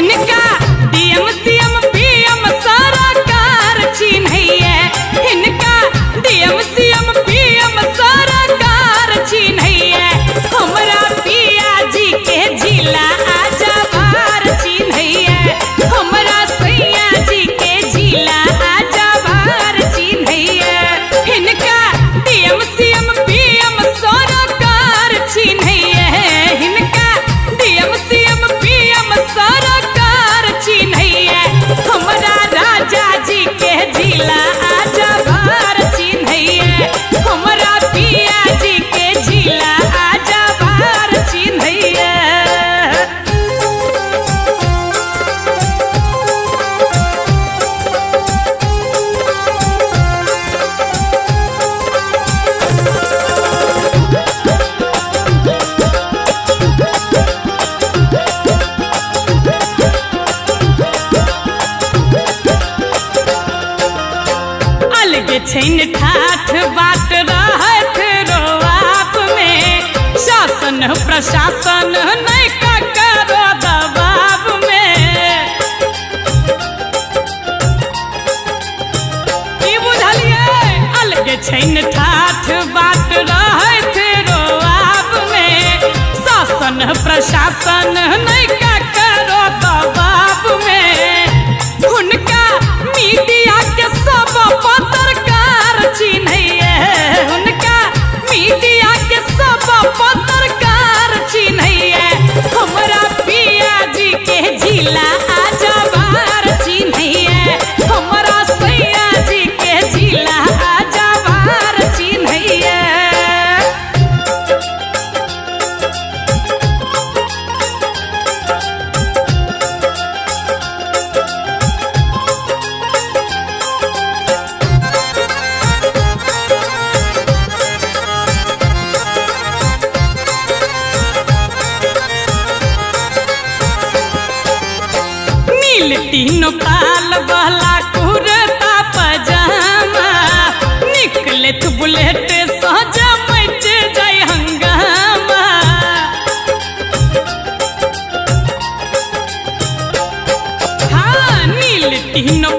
हिनका DM CM PM सरकार चिन्हैया, हिनका डीएम सीएम पीएम सरकार चिन्हैया। हमरा पिया जी के जिला आजबार चिन्हैया, हमरा सैया जी के जिला आजबार चिन्हैया। हिनका डीएम सीएम पीएम सरकार चिन्हैया, हिनका डीएम सीएम पीएम सरकार चिन्हैया। हमरा राजा जी के जिला आजबार चिन्हैया, हमरा पिया जी के जिला आजबार चिन्हैया। अलगे छैन ठाठ बाट रहत रोआब में, शासन प्रशासन नहीं करो दबाव में। की बुझलिए? अलगे छैन ठाठ बाट रहत रोआब में, शासन प्रशासन नहीं करो दबाव में। हुनका मीडिया के सब पत्रकार चिन्हैया, हुनका मीडिया के सब पत्रकार चिन्हैया। हमरा पिया जी के जिला आजबार चिन्हैया, हमरा सैया जी के जिला आजबार चिन्हैया। तीनों पाल बहला कुर्ता पजामा, निकले तू बुलेट सजा मच जाए हंगामा। हाँ नील तीनों